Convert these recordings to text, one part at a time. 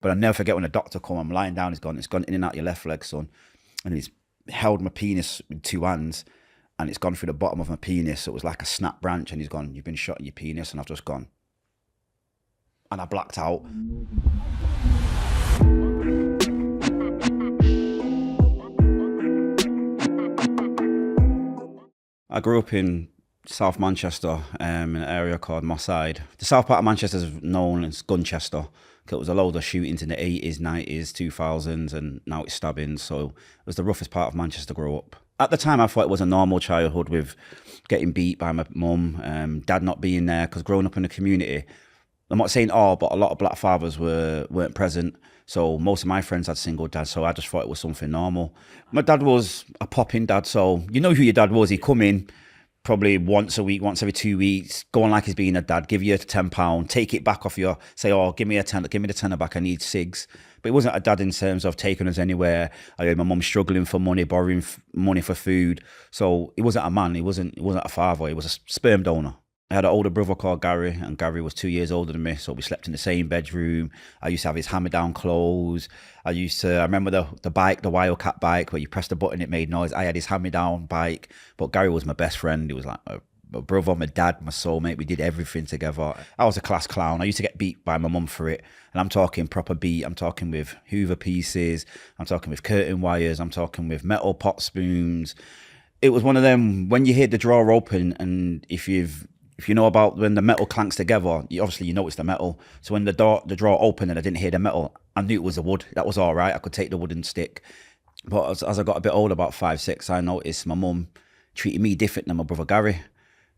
But I'll never forget when the doctor come, I'm lying down, it's gone in and out your left leg, son. And he's held my penis with two hands and it's gone through the bottom of my penis. So it was like a snap branch and he's gone, you've been shot in your penis. And I've just gone. And I blacked out. I grew up in South Manchester, in an area called Moss Side. The south part of Manchester is known as Gunchester. It was a load of shootings in the 80s, 90s, 2000s, and now it's stabbings. So it was the roughest part of Manchester to grow up. At the time, I thought it was a normal childhood with getting beat by my mum, dad not being there, because growing up in the community, I'm not saying all, but a lot of black fathers weren't present. So most of my friends had single dads, so I just thought it was something normal. My dad was a popping dad, so you know who your dad was. He'd come in probably once a week, once every 2 weeks, go on like he's being a dad, give you £10, take it back off you, say, oh, give me the tenner back, I need cigs. But it wasn't a dad in terms of taking us anywhere. I heard my mum struggling for money, borrowing money for food. So he wasn't a man, he wasn't a father, he was a sperm donor. I had an older brother called Gary, and Gary was 2 years older than me, so we slept in the same bedroom. I used to have his hand-me-down clothes. I remember the bike, the Wildcat bike, where you press the button, it made noise. I had his hand-me-down bike, but Gary was my best friend. He was like my brother, my dad, my soulmate. We did everything together. I was a class clown. I used to get beat by my mum for it, and I'm talking proper beat. I'm talking with Hoover pieces. I'm talking with curtain wires. I'm talking with metal pot spoons. It was one of them, when you hear the drawer open, and if you know about when the metal clanks together, obviously you know it's the metal. So when the drawer opened and I didn't hear the metal, I knew it was the wood. That was all right. I could take the wooden stick. But as I got a bit older, about 5, 6, I noticed my mum treated me different than my brother Gary.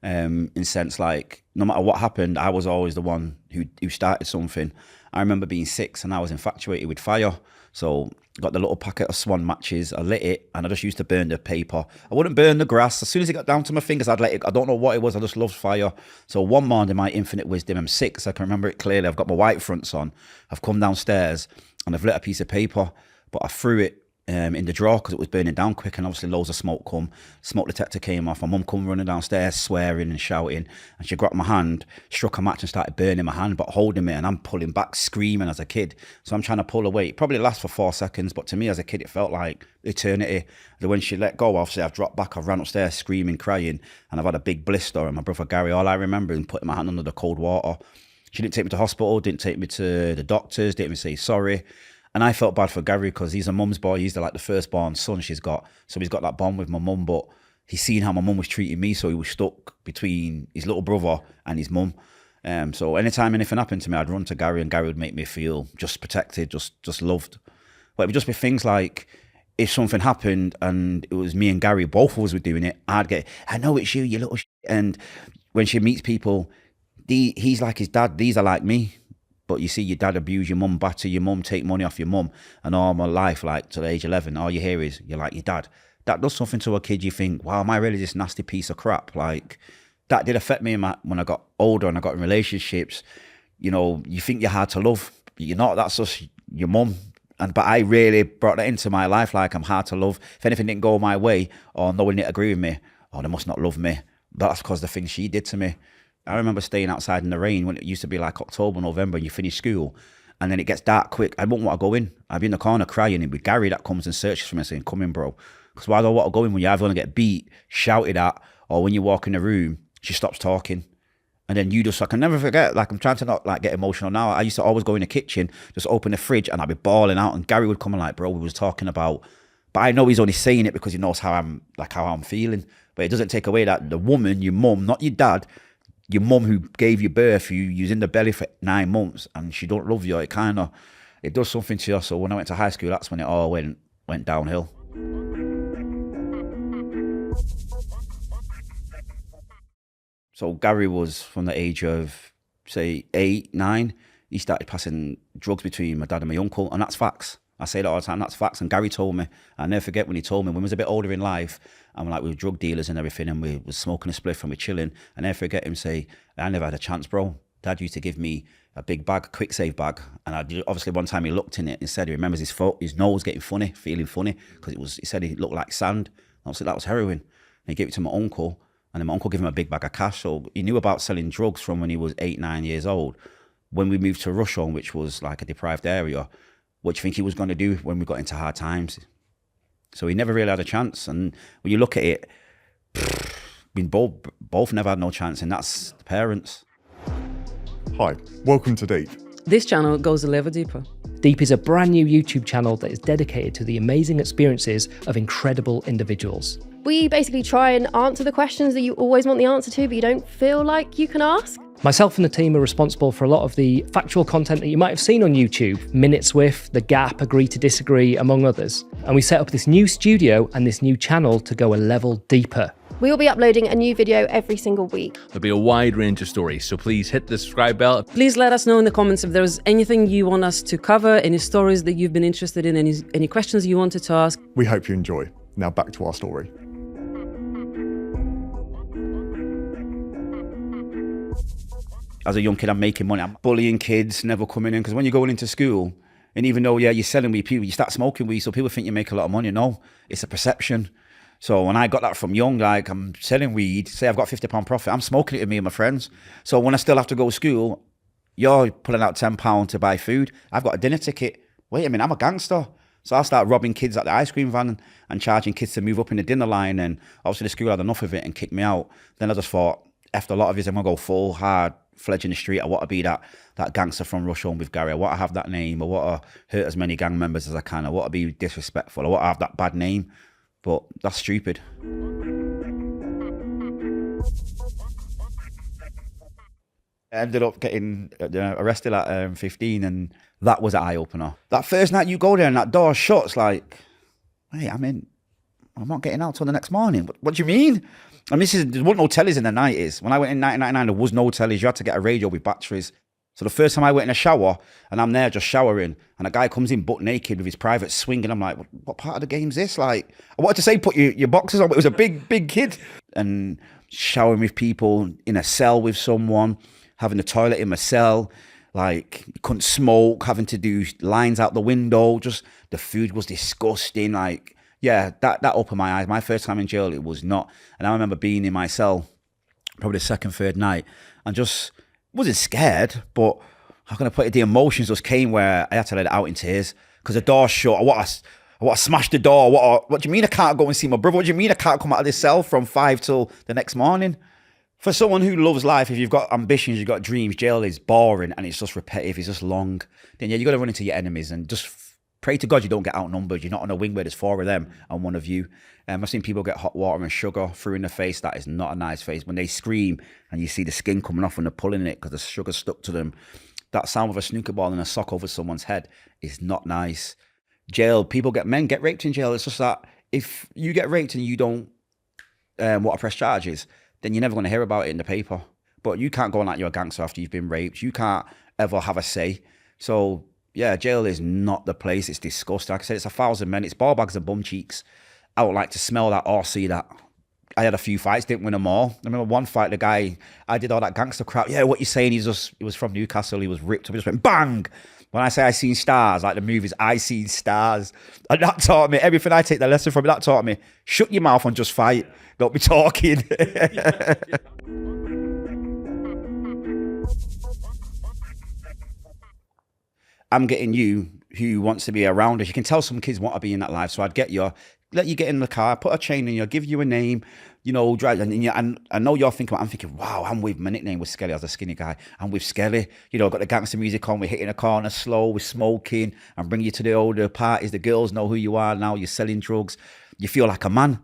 In sense, like, no matter what happened, I was always the one who started something. I remember being 6 and I was infatuated with fire. So I got the little packet of Swan matches, I lit it, and I just used to burn the paper. I wouldn't burn the grass. As soon as it got down to my fingers, I'd let it. I don't know what it was, I just loved fire. So one morning, my infinite wisdom, I'm 6, I can remember it clearly. I've got my white fronts on. I've come downstairs and I've lit a piece of paper, but I threw it in the drawer because it was burning down quick, and obviously loads of smoke come. Smoke detector came off. My mum come running downstairs swearing and shouting, and she grabbed my hand, struck a match and started burning my hand, but holding me, and I'm pulling back screaming as a kid. So I'm trying to pull away. It probably lasts for 4 seconds, but to me as a kid it felt like eternity. And when she let go, obviously I've dropped back, I've ran upstairs screaming, crying, and I've had a big blister. And my brother Gary, all I remember is putting my hand under the cold water. She didn't take me to hospital, didn't take me to the doctors, didn't even say sorry. And I felt bad for Gary because he's a mum's boy. He's like the firstborn son she's got. So he's got that bond with my mum, but he's seen how my mum was treating me. So he was stuck between his little brother and his mum. So anytime anything happened to me, I'd run to Gary, and Gary would make me feel just protected, just loved. But it would just be things like, if something happened and it was me and Gary, both of us were doing it, I'd get, I know it's you little shit. And when she meets people, he's like his dad, these are like me. But you see your dad abuse your mum, batter your mum, take money off your mum. And all my life, like to the age 11, all you hear is, you're like your dad. That does something to a kid. You think, wow, am I really this nasty piece of crap? Like, that did affect me when I got older and I got in relationships. You know, you think you're hard to love, but you're not. That's just your mum. But I really brought that into my life, like I'm hard to love. If anything didn't go my way, or no one didn't agree with me, oh, they must not love me. That's because the things she did to me. I remember staying outside in the rain when it used to be like October, November, and you finish school, and then it gets dark quick. I wouldn't want to go in. I'd be in the corner crying, and it'd be Gary that comes and searches for me saying, come in, bro. Because why do I want to go in when you're either going to get beat, shouted at, or when you walk in the room, she stops talking. And then you just, I can never forget, like I'm trying to not like get emotional now. I used to always go in the kitchen, just open the fridge, and I'd be bawling out, and Gary would come and like, bro, we was talking about, but I know he's only saying it because he knows how I'm feeling. But it doesn't take away that the woman, your mum, not your dad, your mum who gave you birth, you was in the belly for 9 months and she don't love you, it does something to you. So when I went to high school, that's when it all went downhill. So Gary was from the age of, say, 8, 9, he started passing drugs between my dad and my uncle, and that's facts. I say that all the time, that's facts. And Gary told me, I never forget when he told me, when we was a bit older in life, and we were drug dealers and everything, and we was smoking a spliff and we're chilling, I never forget him say, I never had a chance, bro. Dad used to give me a big bag, a quick save bag, and obviously one time he looked in it and said he remembers his nose getting funny, feeling funny, because he said it looked like sand. Obviously that was heroin. And he gave it to my uncle, and then my uncle gave him a big bag of cash. So he knew about selling drugs from when he was 8, 9 years old. when we moved to Rusholme, which was like a deprived area, what do you think he was going to do when we got into hard times? So he never really had a chance. And when you look at it, we both never had no chance, and that's the parents. Hi, welcome to Deep. This channel goes a level deeper. Deep is a brand new YouTube channel that is dedicated to the amazing experiences of incredible individuals. We basically try and answer the questions that you always want the answer to, but you don't feel like you can ask. Myself and the team are responsible for a lot of the factual content that you might have seen on YouTube, Minutes With, The Gap, Agree to Disagree, among others. And we set up this new studio and this new channel to go a level deeper. We will be uploading a new video every single week. There'll be a wide range of stories, so please hit the subscribe bell. Please let us know in the comments if there's anything you want us to cover, any stories that you've been interested in, any questions you wanted to ask. We hope you enjoy. Now back to our story. As a young kid, I'm making money. I'm bullying kids, never coming in. Because when you're going into school, and even though, you're selling weed, you start smoking weed, so people think you make a lot of money. No, it's a perception. So when I got that from young, like I'm selling weed, say I've got £50 profit, I'm smoking it with me and my friends. So when I still have to go to school, you're pulling out £10 to buy food. I've got a dinner ticket. Wait a minute, I'm a gangster. So I start robbing kids at the ice cream van and charging kids to move up in the dinner line. And obviously the school had enough of it and kicked me out. Then I just thought, after a lot of years, I'm going to go full hard fledge in the street. I want to be that gangster from Rusholme with Gary. I want to have that name. I want to hurt as many gang members as I can. I want to be disrespectful. I want to have that bad name. But that's stupid. I ended up getting arrested at 15, and that was an eye-opener. That first night you go there and that door shuts, like, hey, I'm not getting out till the next morning. What do you mean? I mean, there wasn't no tellies in the 90s. When I went in 1999, there was no tellies. You had to get a radio with batteries. So the first time I went in a shower, and I'm there just showering, and a guy comes in butt naked with his private swing, and I'm like, what part of the game's this? Like, I wanted to say put your boxes on, but it was a big kid. And showering with people, in a cell with someone, having the toilet in my cell, like, you couldn't smoke, having to do lines out the window, just the food was disgusting. Like, yeah, that opened my eyes. My first time in jail, it was not. And I remember being in my cell, probably the second, third night, and just wasn't scared, but how can I put it? The emotions just came where I had to let it out in tears because the door shut. I want to smash the door. What do you mean I can't go and see my brother? What do you mean I can't come out of this cell from 5 till the next morning? For someone who loves life, if you've got ambitions, you've got dreams, jail is boring and it's just repetitive, it's just long. Then you got to run into your enemies and just pray to God you don't get outnumbered. You're not on a wing where there's 4 of them and 1 of you. I've seen people get hot water and sugar through in the face. That is not a nice face. When they scream and you see the skin coming off when they're pulling it because the sugar's stuck to them, that sound of a snooker ball and a sock over someone's head is not nice. Jail, men get raped in jail. It's just that if you get raped and you don't want to press charges, then you're never going to hear about it in the paper. But you can't go on like you're a gangster after you've been raped. You can't ever have a say. So yeah, jail is not the place. It's disgusting. Like I said, it's 1,000 men. It's ball bags and bum cheeks. I don't like to smell that or see that. I had a few fights, didn't win them all. I remember one fight, the guy, I did all that gangster crap. Yeah, what you saying? He was from Newcastle. He was ripped up. He just went bang. When I say I seen stars, like the movies, I seen stars. And that taught me, everything I take the lesson from, that taught me, shut your mouth and just fight. Don't be talking. I'm getting you who wants to be around us. You can tell some kids want to be in that life. So I'd get you, let you get in the car, put a chain in you, give you a name, drive. And I know you're thinking, I'm thinking, wow, my nickname was Skelly. I was a skinny guy. I'm with Skelly. Got the gangster music on. We're hitting a corner slow. We're smoking and bring you to the older parties. The girls know who you are now. You're selling drugs. You feel like a man.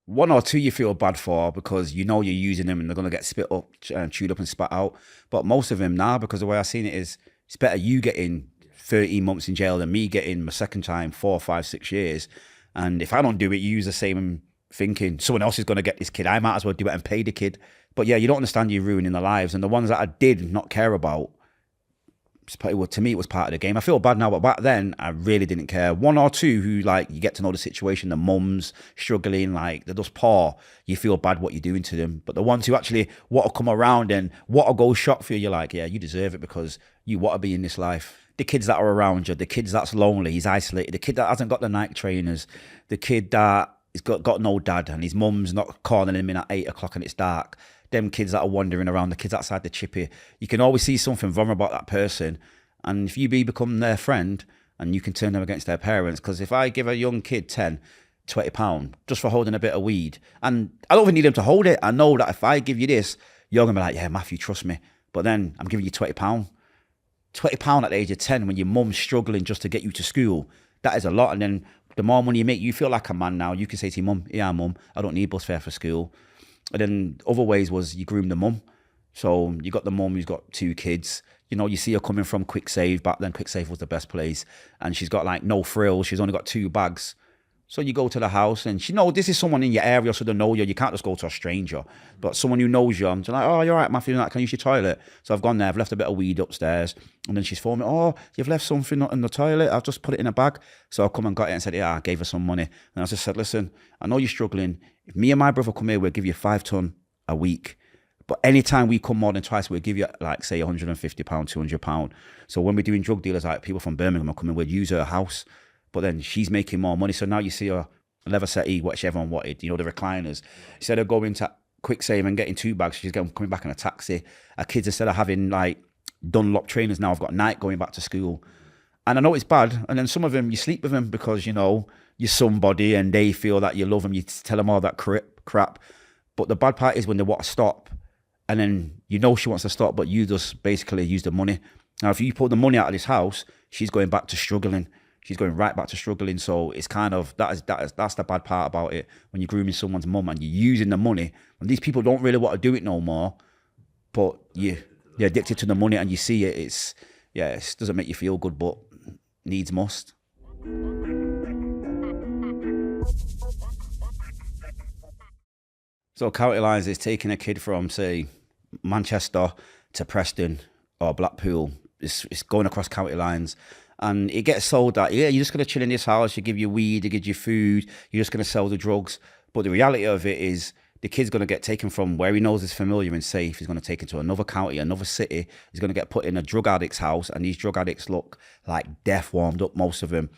1 or 2 you feel bad for because you're using them and they're going to get spit up and chewed up and spat out. But most of them now, because the way I've seen it is, it's better you getting 13 months in jail than me getting my second time 4, 5, 6 years. And if I don't do it, you use the same thinking, someone else is going to get this kid. I might as well do it and pay the kid. But yeah, you don't understand you're ruining their lives. And the ones that I did not care about, to me, it was part of the game. I feel bad now, but back then, I really didn't care. 1 or 2 who, you get to know the situation, the mums struggling, they're just poor. You feel bad what you're doing to them. But the ones who actually want to come around and want to go shop for you, you're like, yeah, you deserve it because you want to be in this life. The kids that are around you, the kids that's lonely, he's isolated, the kid that hasn't got the Nike trainers, the kid that has got no dad and his mum's not calling him in at 8 o'clock and it's dark. them kids that are wandering around, the kids outside the chippy, you can always see something wrong about that person. And if you become their friend, and you can turn them against their parents, because if I give a young kid 10, 20 pound just for holding a bit of weed, and I don't even need them to hold it. I know that if I give you this, you're gonna be like, yeah, Matthew, trust me. But then I'm giving you 20 pound. 20 pound at the age of 10 when your mum's struggling just to get you to school, that is a lot. And then the more money you make, you feel like a man now. You can say to your mum, yeah, mum, I don't need bus fare for school. And then other ways was you groom the mum. So you got the mum who's got 2 kids. You know, you see her coming from Quick Save. Back then, Quick Save was the best place. And she's got like no frills. She's only got 2 bags. So you go to the house and she knows this is someone in your area, so they know you. You can't just go to a stranger. But someone who knows you, and she's like, oh, you're right, Matthew, can I use your toilet? So I've gone there, I've left a bit of weed upstairs. And then she's phoned me, oh, you've left something in the toilet. I've just put it in a bag. So I come and got it and said, yeah, I gave her some money. And I just said, listen, I know you're struggling. If me and my brother come here, we'll give you 5 ton a week. But anytime we come more than twice, we'll give you, like, say, £150, £200. So when we're doing drug dealers, like people from Birmingham are coming, we'll use her house. But then she's making more money. So now you see her leather settee, which everyone wanted, you know, the recliners. Instead of going to Quick Save and getting 2 bags, she's coming back in a taxi. Her kids, instead of having like Dunlop trainers, now have got Nike going back to school. And I know it's bad. And then some of them, you sleep with them because, you know, you're somebody and they feel that you love them. You tell them all that crap. But the bad part is when they want to stop. And then you know she wants to stop, but you just basically use the money. Now, if you pull the money out of this house, she's going back to struggling. She's going right back to struggling. So it's kind of, that's the bad part about it. When you're grooming someone's mum and you're using the money, and these people don't really want to do it no more, but you're addicted to the money and you see it, it doesn't make you feel good, but needs must. So County Lines is taking a kid from, say, Manchester to Preston or Blackpool. It's going across county lines. And it gets sold that, yeah, you're just going to chill in this house, you give you weed, you give you food, you're just going to sell the drugs. But the reality of it is the kid's going to get taken from where he knows is familiar and safe. He's going to take it to another county, another city. He's going to get put in a drug addict's house. And these drug addicts look like death warmed up, most of them.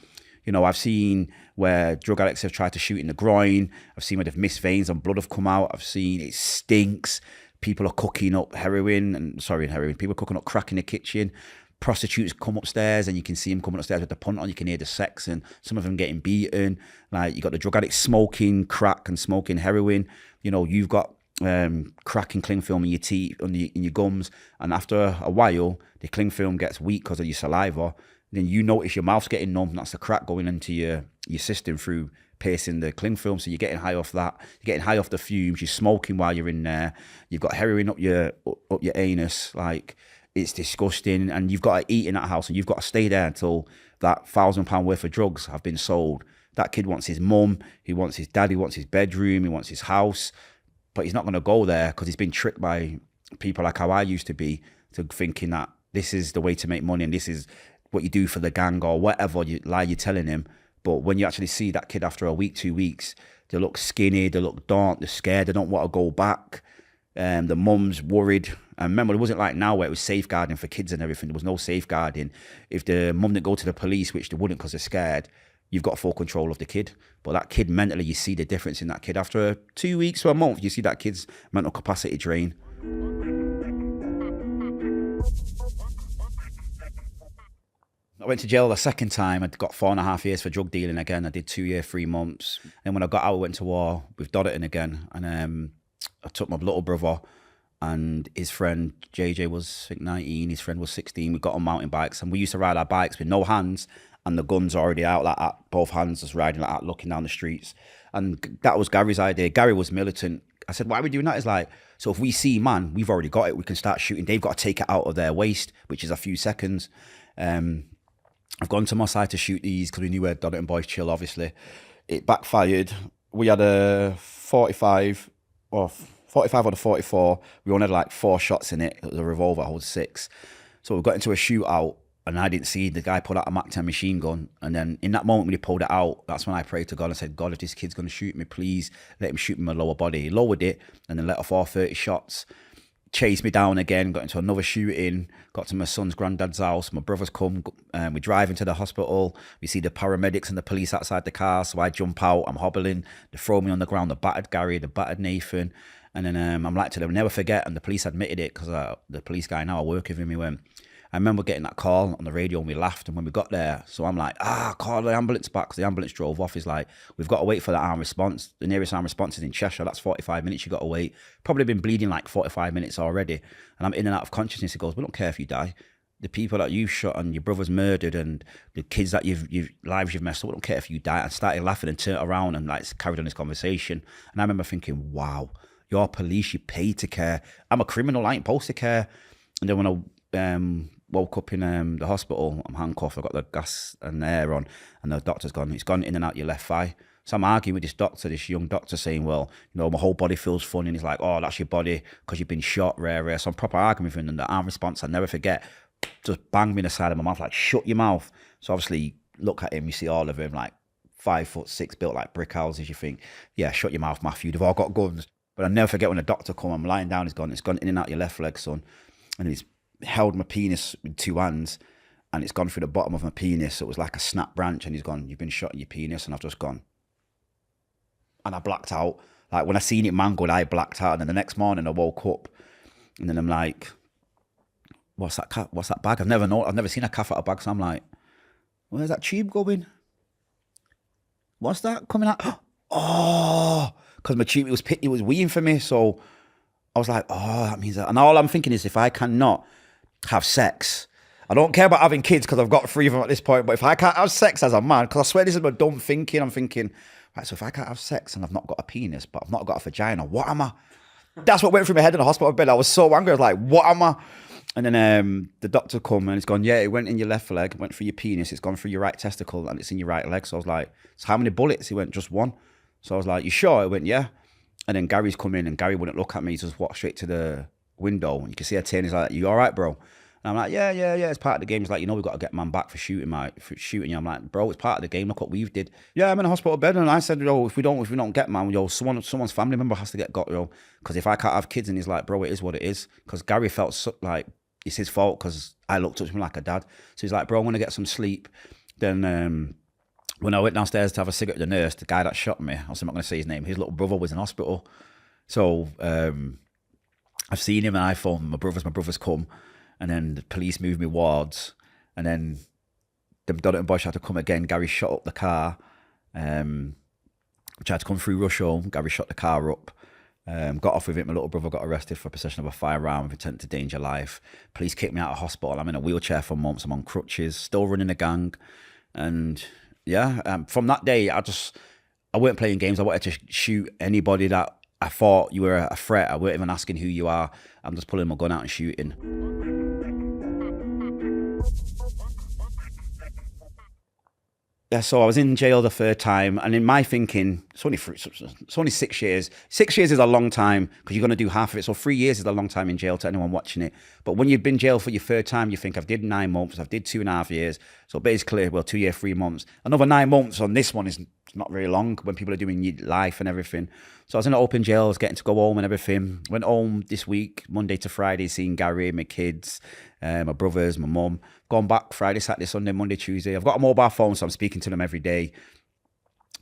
You know, I've seen where drug addicts have tried to shoot in the groin. I've seen where they've missed veins and blood have come out. I've seen it stinks. People are cooking up people are cooking up crack in the kitchen. Prostitutes come upstairs and you can see them coming upstairs with the punt on. You can hear the sex and some of them getting beaten. Like, you got the drug addicts smoking crack and smoking heroin. You know, you've got crack and cling film in your teeth, in your gums. And after a while, the cling film gets weak because of your saliva. Then you notice your mouth's getting numb. That's the crack going into your system through piercing the cling film. So you're getting high off that. You're getting high off the fumes. You're smoking while you're in there. You've got heroin up your anus. Like, it's disgusting. And you've got to eat in that house and you've got to stay there until that £1,000 worth of drugs have been sold. That kid wants his mum. He wants his dad. He wants his bedroom. He wants his house. But he's not going to go there because he's been tricked by people like how I used to be, to thinking that this is the way to make money and this is what you do for the gang or whatever lie you're telling him. But when you actually see that kid after a week, 2 weeks, they look skinny, they look dark, they're scared, they don't want to go back. The mum's worried. And remember, it wasn't like now where it was safeguarding for kids and everything. There was no safeguarding. If the mum didn't go to the police, which they wouldn't because they're scared, you've got full control of the kid. But that kid mentally, you see the difference in that kid. After 2 weeks or a month, you see that kid's mental capacity drain. I went to jail the second time. I got 4.5 years for drug dealing again. I did 2 years, 3 months. And when I got out, I went to war with Dodderton again. And I took my little brother and his friend, JJ, was, I think, 19. His friend was 16. We got on mountain bikes and we used to ride our bikes with no hands and the guns already out like that, both hands just riding like that, looking down the streets. And that was Gary's idea. Gary was militant. I said, why are we doing that? It's like, so if we see man, we've already got it. We can start shooting. They've got to take it out of their waist, which is a few seconds. I've gone to my side to shoot these because we knew where Dodderton boys chill, obviously. It backfired. We had a 45 or the 44. We only had like 4 shots in it. It was a revolver, holds 6. So we got into a shootout and I didn't see the guy pull out a Mac 10 machine gun. And then in that moment when he pulled it out, that's when I prayed to God and said, God, if this kid's going to shoot me, please let him shoot me in my lower body. He lowered it and then let off all 30 shots. chased me down again, got into another shooting, got to my son's granddad's house. My brother's come, we drive into the hospital. We see the paramedics and the police outside the car. So I jump out, I'm hobbling. They throw me on the ground, the battered Gary, the battered Nathan. And then I'm like to them, never forget. And the police admitted it because the police guy now I work with him, he went, I remember getting that call on the radio and we laughed. And when we got there, so I'm like, call the ambulance back, because the ambulance drove off. He's like, we've got to wait for the arm response. The nearest arm response is in Cheshire. That's 45 minutes you got to wait. Probably been bleeding like 45 minutes already. And I'm in and out of consciousness. He goes, we don't care if you die. The people that you've shot and your brother's murdered and the kids that lives you've messed up, we don't care if you die. I started laughing and turned around and like carried on this conversation. And I remember thinking, wow, you're police, you pay to care. I'm a criminal, I ain't supposed to care. And then when I woke up in the hospital, I'm handcuffed, I've got the gas and air on, and the doctor's gone, it's gone in and out your left thigh. So I'm arguing with this doctor, this young doctor, saying, well, my whole body feels funny. And he's like, oh, that's your body because you've been shot, rare. So I'm proper arguing with him, and the arm response, I'll never forget, just banged me in the side of my mouth, like, shut your mouth. So obviously, look at him, you see all of him, like 5'6", built like brick houses. You think, yeah, shut your mouth, Matthew, they've all got guns. But I'll never forget when the doctor come, I'm lying down, it's gone in and out your left leg, son. And he's held my penis with two hands, and it's gone through the bottom of my penis. So it was like a snap branch, and he's gone, you've been shot in your penis. And I've just gone. And I blacked out. Like when I seen it mangled, I blacked out. And then the next morning I woke up, and then I'm like, what's that bag? I've never seen a catheter bag. So I'm like, where's that tube going? What's that coming out? Oh, because my tube, it was weeing for me. So I was like, oh, that means that. And all I'm thinking is, if I cannot have sex, I don't care about having kids because I've got 3 of them at this point, but if I can't have sex as a man, because I swear this is my dumb thinking, I'm thinking, right, so if I can't have sex and I've not got a penis, but I've not got a vagina, what am I? That's what went through my head in the hospital bed. I was so angry. I was like, what am I? And then the doctor come and it's gone, yeah, it went in your left leg, went through your penis, it's gone through your right testicle, and it's in your right leg. So I was like, so how many bullets? He went, just one. So I was like, you sure? He went, yeah. And then Gary's come in, and Gary wouldn't look at me. He just walked straight to the window, and you can see her turn. He's like, you all right, bro? And I'm like, yeah, it's part of the game. He's like, we've got to get man back for shooting you. I'm like, bro, it's part of the game. Look what we've did. Yeah, I'm in a hospital bed, and I said, if we don't get man, someone's family member has to get got, because if I can't have kids. And he's like, bro, it is what it is. Because Gary felt like it's his fault because I looked up to him like a dad. So he's like, bro, I'm gonna get some sleep. Then when I went downstairs to have a cigarette with the nurse, the guy that shot me, I'm not going to say his name, his little brother was in hospital. So I've seen him, and I phoned my brother's come, and then the police moved me wards, and then the Donington boys tried to come again. Gary shot up the car. We tried to come through rush home. Gary shot the car up. Got off with it. My little brother got arrested for possession of a firearm with intent to danger life. Police kicked me out of hospital. I'm in a wheelchair for months. I'm on crutches, still running a gang. And yeah, from that day, I weren't playing games. I wanted to shoot anybody that I thought you were a threat. I weren't even asking who you are. I'm just pulling my gun out and shooting. Yeah, so I was in jail the third time, and in my thinking, it's only 6 years. 6 years is a long time because you're going to do half of it. So 3 years is a long time in jail to anyone watching it. But when you've been in jail for your third time, you think, I've did 9 months, I've did 2.5 years. So basically, 2 years, 3 months. Another 9 months on this one is not very long when people are doing life and everything. So I was in an open jail, I was getting to go home and everything. Went home this week, Monday to Friday, seeing Gary, my kids, my brothers, my mum. Gone back Friday, Saturday, Sunday, Monday, Tuesday. I've got a mobile phone, so I'm speaking to them every day.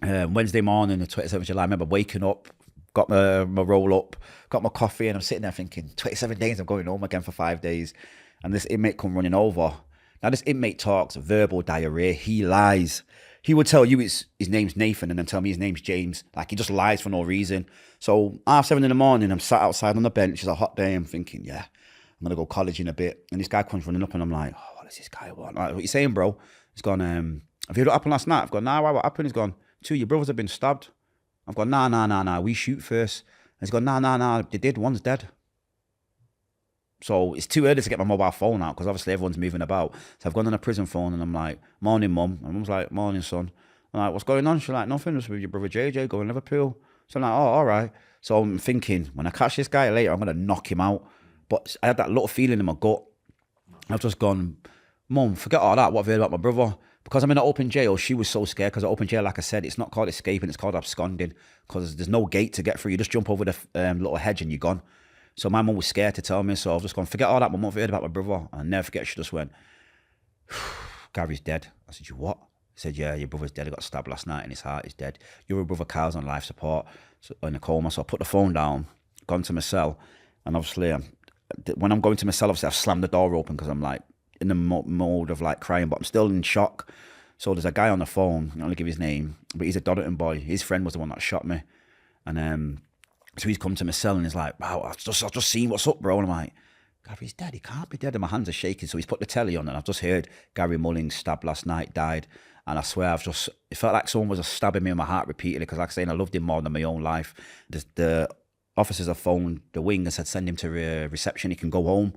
Wednesday morning, the 27th of July, I remember waking up, got my roll up, got my coffee, and I'm sitting there thinking, 27 days, I'm going home again for 5 days. And this inmate come running over. Now, this inmate talks verbal diarrhea. He lies. He would tell you his name's Nathan and then tell me his name's James. Like, he just lies for no reason. So 7:30 in the morning, I'm sat outside on the bench. It's a hot day. I'm thinking, yeah, I'm going to go college in a bit. And this guy comes running up and I'm like, oh, what does this guy want? Like, what you saying, bro? He's gone, have you heard what happened last night? I've gone, nah, what happened? He's gone, 2 of your brothers have been stabbed. I've gone, nah, we shoot first. And he's gone, nah, they did, one's dead. So it's too early to get my mobile phone out because obviously everyone's moving about. So I've gone on a prison phone and I'm like, morning, mum. And mum's like, morning, son. I'm like, what's going on? She's like, nothing, just with your brother JJ going to Liverpool. So I'm like, oh, all right. So I'm thinking, when I catch this guy later, I'm going to knock him out. But I had that little feeling in my gut. I've just gone, mum, forget all that, what have you heard about my brother? Because I'm in an open jail, she was so scared because an open jail, like I said, it's not called escaping, it's called absconding because there's no gate to get through. You just jump over the little hedge and you're gone. So my mum was scared to tell me, so I've just gone, forget all that, my mum heard about my brother. And I'll never forget, she just went, Gary's dead. I said, you what? He said, yeah, your brother's dead. He got stabbed last night and his heart is dead. Your brother Kyle's on life support, so, in a coma. So I put the phone down, gone to my cell, and obviously, when I'm going to my cell, obviously I've slammed the door open because I'm like in the mode of like crying, but I'm still in shock. So there's a guy on the phone, I'm not gonna give his name, but he's a Dodderton boy. His friend was the one that shot me. And so he's come to my cell and he's like, wow, I've just seen what's up, bro. And I'm like, Gary's dead, he can't be dead. And my hands are shaking. So he's put the telly on and I've just heard Gary Mullings stabbed last night, died. And I swear it felt like someone was just stabbing me in my heart repeatedly, because like I saying, I loved him more than my own life. The officers have phoned the wing and said, send him to reception, he can go home.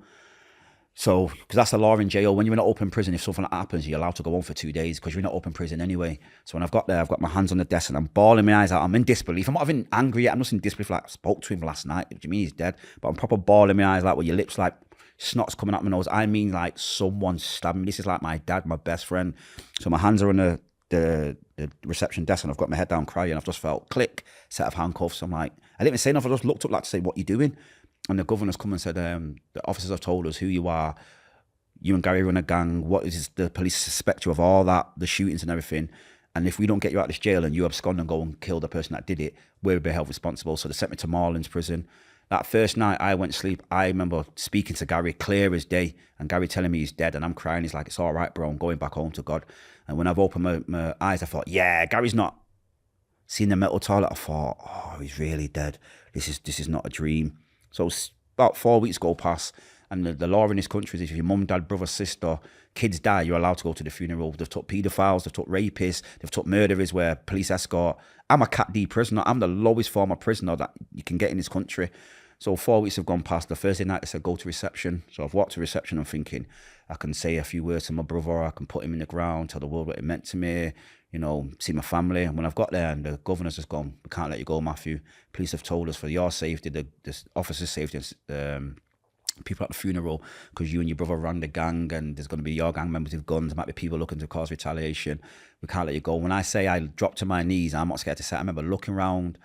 So, because that's the law in jail. When you're in an open prison, if something like that happens, you're allowed to go home for 2 days because you're in an open prison anyway. So when I've got there, I've got my hands on the desk and I'm bawling my eyes out. I'm in disbelief. I'm not even angry yet. I'm just in disbelief. Like, I spoke to him last night. What do you mean he's dead? But I'm proper bawling my eyes, like with your lips, like snot's coming out my nose. I mean, like someone stabbed me. This is like my dad, my best friend. So my hands are on the reception desk and I've got my head down crying. I've just felt click, set of handcuffs. I'm like, I didn't even say nothing. I just looked up like to say, what are you doing? And the governor's come and said, the officers have told us who you are. You and Gary run a gang. What is the police suspect you of all that, the shootings and everything? And if we don't get you out of this jail and you abscond and go and kill the person that did it, we'll be held responsible. So they sent me to Marlin's prison. That first night I went to sleep, I remember speaking to Gary clear as day, and Gary telling me he's dead, and I'm crying. He's like, it's all right, bro, I'm going back home to God. And when I've opened my eyes, I thought, yeah, Gary's not. Seeing the metal toilet, I thought, oh, he's really dead. This is not a dream. So about 4 weeks go past, and the law in this country is if your mum, dad, brother, sister, kids die, you're allowed to go to the funeral. They've took paedophiles, they've took rapists, they've took murderers where police escort. I'm a Cat D prisoner. I'm the lowest form of prisoner that you can get in this country. So 4 weeks have gone past. The Thursday night they said go to reception. So I've walked to reception. I'm thinking I can say a few words to my brother. I can put him in the ground, tell the world what it meant to me. You know, see my family. And when I've got there and the governor's just gone, we can't let you go, Matthew. Police have told us for your safety, the officers' safety, people at the funeral, because you and your brother ran the gang and there's going to be your gang members with guns. There might be people looking to cause retaliation. We can't let you go. When I say I dropped to my knees, I'm not scared to say, I remember looking around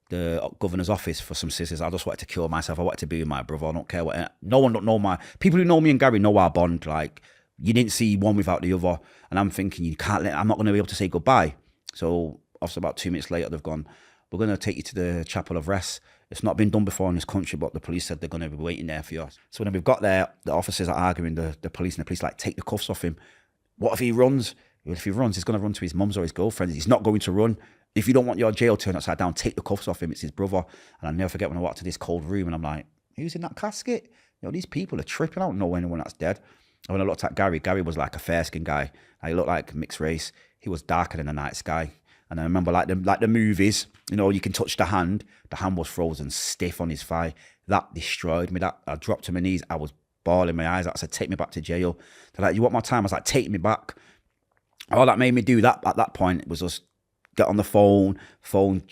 the governor's office for some scissors. I just wanted to kill myself. I wanted to be with my brother. I don't care what. No one don't know my... People who know me and Gary know our bond. Like, you didn't see one without the other. And I'm thinking, you can't let... I'm not going to be able to say goodbye. So, obviously, about 2 minutes later, they've gone, we're going to take you to the Chapel of Rest. It's not been done before in this country, but the police said they're going to be waiting there for you. So when we've got there, the officers are arguing, the police, and the police like, take the cuffs off him. What if he runs? Well, if he runs, he's going to run to his mum's or his girlfriend. He's not going to run. If you don't want your jail turned upside down, take the cuffs off him. It's his brother. And I'll never forget when I walked to this cold room and I'm like, who's in that casket? You know, these people are tripping. I don't know anyone that's dead. And when I looked at Gary was like a fair-skinned guy. He looked like mixed race. He was darker than the night sky. And I remember like the movies, you know, you can touch the hand. The hand was frozen stiff on his thigh. That destroyed me. That I dropped to my knees. I was bawling my eyes out. I said, take me back to jail. They're like, you want more time? I was like, take me back. All that made me do that at that point was just get on the phone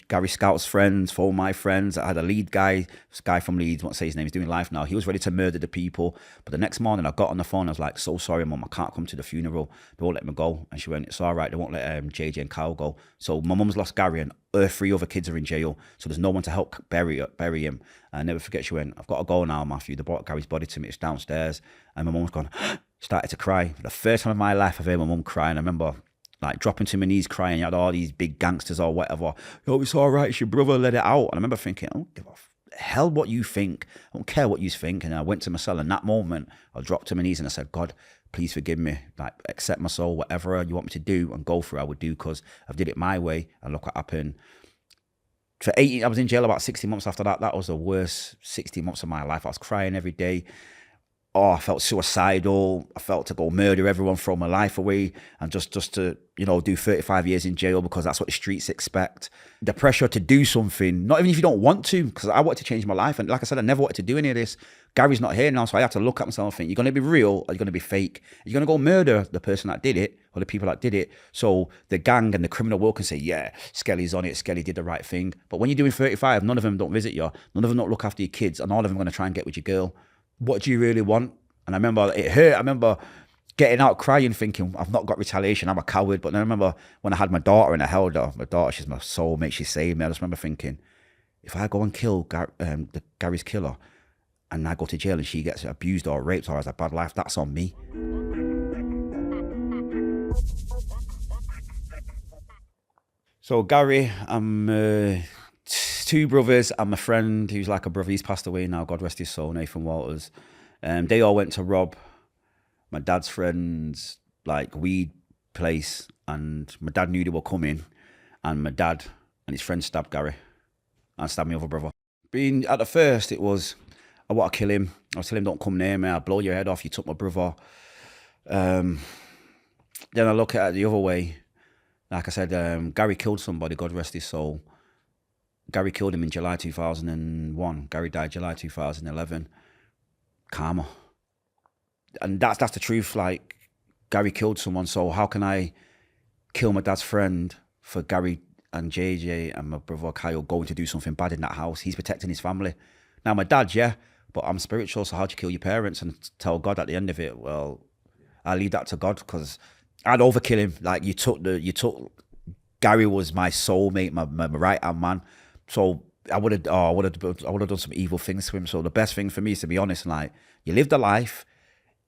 Gary Scout's friends, phone my friends. I had a lead guy, this guy from Leeds, I won't say his name, he's doing life now. He was ready to murder the people. But the next morning I got on the phone, I was like, so sorry, Mum, I can't come to the funeral. They won't let me go. And she went, it's all right, they won't let JJ and Kyle go. So my mum's lost Gary and her 3 other kids are in jail. So there's no one to help bury him. And I never forget, she went, I've got to go now, Matthew. They brought Gary's body to me, it's downstairs. And my mum's gone, started to cry. For the first time in my life I've heard my mum crying. I remember like dropping to my knees crying. You had all these big gangsters or whatever. Oh, it's all right, it's your brother, let it out. And I remember thinking, I don't give a hell what you think. I don't care what you think. And I went to my cell. In that moment, I dropped to my knees and I said, God, please forgive me. Like, accept my soul, whatever you want me to do and go through, I would do, because I've did it my way. And look what happened. For 18, I was in jail about 60 months after that. That was the worst 60 months of my life. I was crying every day. Oh, I felt suicidal. I felt to go murder everyone, throw my life away, and just to, you know, do 35 years in jail because that's what the streets expect. The pressure to do something, not even if you don't want to, because I wanted to change my life. And like I said, I never wanted to do any of this. Gary's not here now, so I had to look at myself and think, you're going to be real or you're going to be fake? You're going to go murder the person that did it or the people that did it. So the gang and the criminal world can say, yeah, Skelly's on it, Skelly did the right thing. But when you're doing 35, none of them don't visit you, none of them don't look after your kids, and all of them are going to try and get with your girl. What do you really want? And I remember it hurt. I remember getting out crying thinking, I've not got retaliation, I'm a coward. But then I remember when I had my daughter and I held her, my daughter, she's my soulmate, she saved me. I just remember thinking, if I go and kill Gary's killer, and I go to jail and she gets abused or raped or has a bad life, that's on me. So Gary, I'm 2 brothers and my friend who's like a brother, he's passed away now, God rest his soul, Nathan Walters. They all went to rob my dad's friend's like weed place, and my dad knew they were coming, and my dad and his friend stabbed Gary and stabbed my other brother. Being at the first, it was, I want to kill him. I was telling him, don't come near me, I'll blow your head off, you took my brother. Then I look at it the other way. Like I said, Gary killed somebody, God rest his soul. Gary killed him in July 2001. Gary died July 2011. Karma. And that's the truth. Like, Gary killed someone, so how can I kill my dad's friend for Gary and JJ and my brother Kyle going to do something bad in that house? He's protecting his family. Now, my dad, yeah, but I'm spiritual, so how'd you kill your parents and tell God at the end of it? Well, I leave that to God, because I'd overkill him. Like, you took Gary was my soulmate, my right-hand man. So I would have done some evil things to him. So the best thing for me is to be honest, and like, you lived a life.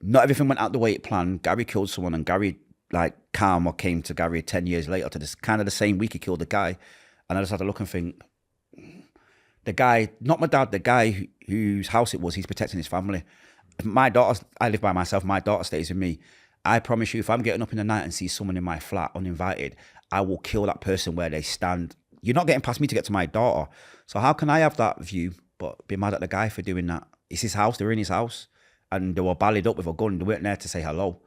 Not everything went out the way it planned. Gary killed someone, and Gary, like, karma came to Gary 10 years later to this kind of the same week he killed the guy. And I just had to look and think, the guy, not my dad, the guy whose house it was, he's protecting his family. My daughter, I live by myself, my daughter stays with me. I promise you, if I'm getting up in the night and see someone in my flat uninvited, I will kill that person where they stand. You're not getting past me to get to my daughter. So how can I have that view but be mad at the guy for doing that? It's his house, they're in his house, and they were ballied up with a gun. They weren't there to say hello.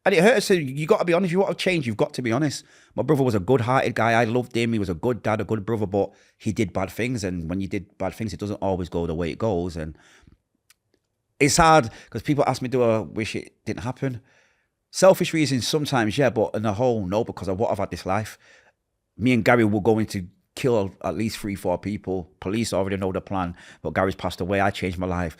And it hurts. So you got to be honest. If you want to change, you've got to be honest. My brother was a good-hearted guy. I loved him. He was a good dad, a good brother, but he did bad things. And when you did bad things, it doesn't always go the way it goes. And it's hard because people ask me, do I wish it didn't happen? Selfish reasons sometimes, yeah, but in the whole, no, because of what I've had this life. Me and Gary were going to kill at least 3-4 people. Police already know the plan, but Gary's passed away. I changed my life.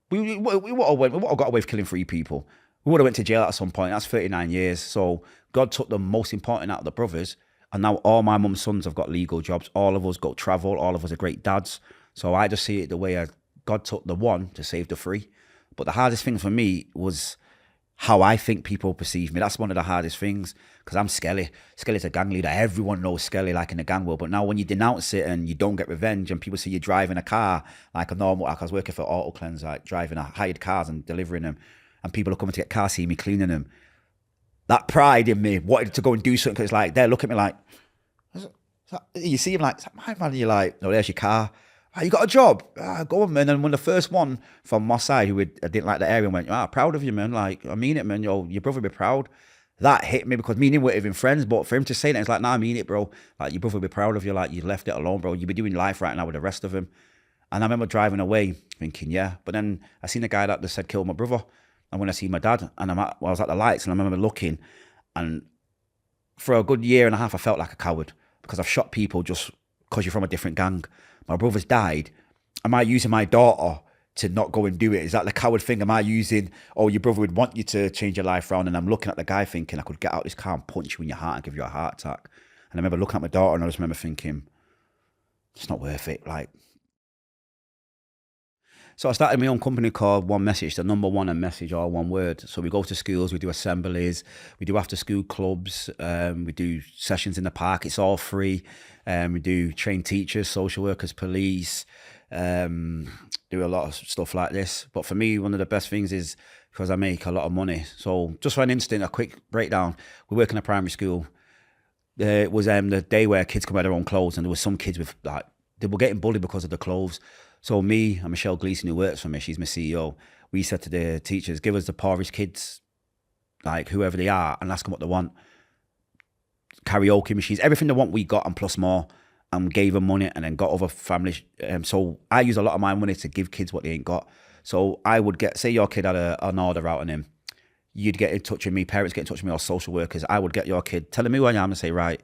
We would have got away with killing 3 people. We would have went to jail at some point. That's 39 years. So God took the most important out of the brothers, and now all my mum's sons have got legal jobs. All of us go travel. All of us are great dads. So I just see it the way God took the 1 to save the 3. But the hardest thing for me was how I think people perceive me. That's one of the hardest things, because I'm Skelly. Skelly's a gang leader. Everyone knows Skelly, like in the gang world. But now when you denounce it and you don't get revenge, and people see you driving a car like a normal, like I was working for Auto Cleanse, like driving hired cars and delivering them, and people are coming to get cars, see me cleaning them. That pride in me wanted to go and do something, because it's like, they look at me like, you see him like, is that my man? And you're like, no, there's your car. Oh, you got a job? Go on, man. And when the first one from Moss Side, who I didn't like the area, went, proud of you, man. Like, I mean it, man. Your brother will be proud. That hit me, because me and him weren't even friends. But for him to say that, it's like, nah, I mean it, bro. Like, your brother will be proud of you. Like, you left it alone, bro. You be doing life right now with the rest of him. And I remember driving away thinking, yeah. But then I seen a guy that just said, kill my brother. And when I see my dad, and I was at the lights, and I remember looking, and for a good year and a half, I felt like a coward, because I've shot people just because you're from a different gang. My brother's died. Am I using my daughter to not go and do it? Is that the coward thing? Am I using, oh, your brother would want you to change your life around, and I'm looking at the guy thinking I could get out this car and punch you in your heart and give you a heart attack. And I remember looking at my daughter, and I just remember thinking, it's not worth it. Like, so I started my own company called One Message, the number 1 and message, all one word. So we go to schools, we do assemblies, we do after school clubs, we do sessions in the park. It's all free. We do train teachers, social workers, police, do a lot of stuff like this. But for me, one of the best things is because I make a lot of money. So just for an instant, a quick breakdown. We work in a primary school. It was the day where kids come wear their own clothes, and there was some kids with, like, they were getting bullied because of the clothes. So me and Michelle Gleason, who works for me, she's my CEO, we said to the teachers, give us the poorest kids, like whoever they are, and ask them what they want. Karaoke machines, everything they want, we got, and plus more, and gave them money, and then got other families. So I use a lot of my money to give kids what they ain't got. So I would get, say your kid had an order out on him, you'd get in touch with me, parents get in touch with me, or social workers. I would get your kid, tell them who I am, and say, right,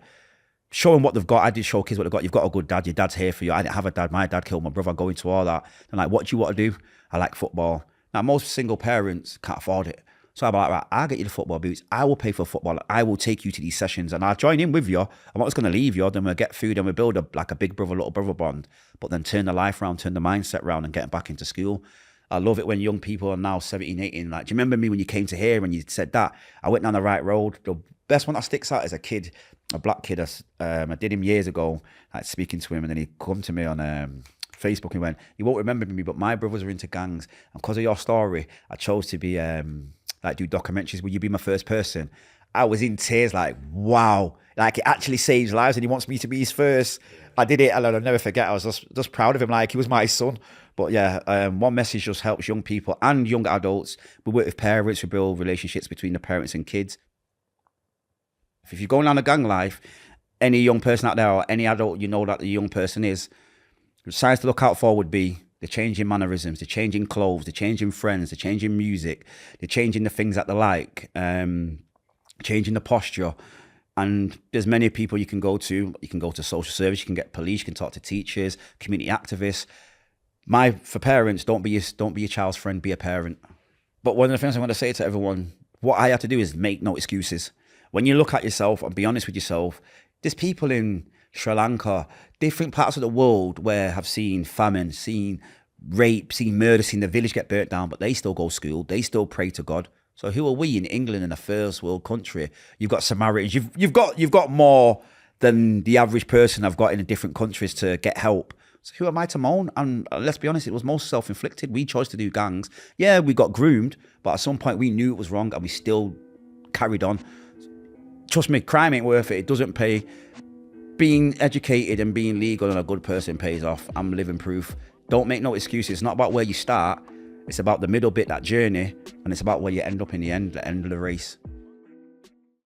show them what they've got. I did show kids what they've got. You've got a good dad. Your dad's here for you. I didn't have a dad. My dad killed my brother. Going to all that. And like, what do you want to do? I like football. Now, most single parents can't afford it. So I'm like, right, I'll get you the football boots. I will pay for football. I will take you to these sessions, and I'll join in with you. I'm not just going to leave you. Then we'll get food, and we'll build a big brother, little brother bond. But then turn the life around, turn the mindset around, and get back into school. I love it when young people are now 17, 18, like, do you remember me when you came to here and you said that? I went down the right road. The best one that sticks out is a kid, a black kid. I did him years ago, like speaking to him, and then he come to me on Facebook and he went, you won't remember me, but my brothers are into gangs. And because of your story, I chose to be, like, do documentaries. Will you be my first person? I was in tears, like, wow. Like, it actually saves lives and he wants me to be his first. I did it, and I'll never forget. I was just proud of him, like he was my son. But yeah, one message just helps young people and young adults. We work with parents, we build relationships between the parents and kids. If you're going down a gang life, any young person out there or any adult you know that the young person is, the signs to look out for would be the changing mannerisms, the changing clothes, the changing friends, the changing music, the changing the things that they like, changing the posture. And there's many people you can go to. You can go to social service, you can get police, you can talk to teachers, community activists. For parents, don't be your child's friend, be a parent. But one of the things I want to say to everyone, what I have to do is make no excuses. When you look at yourself and be honest with yourself, there's people in Sri Lanka, different parts of the world where have seen famine, seen rape, seen murder, seen the village get burnt down, but they still go to school, they still pray to God. So who are we in England, in a first world country? You've got Samaritans. You've got more than the average person I've got in different countries to get help. So who am I to moan? And let's be honest, it was most self-inflicted. We chose to do gangs. Yeah, we got groomed, but at some point we knew it was wrong and we still carried on. Trust me, crime ain't worth it. It doesn't pay. Being educated and being legal and a good person pays off. I'm living proof. Don't make no excuses. It's not about where you start. It's about the middle bit, that journey, and it's about where you end up in the end of the race.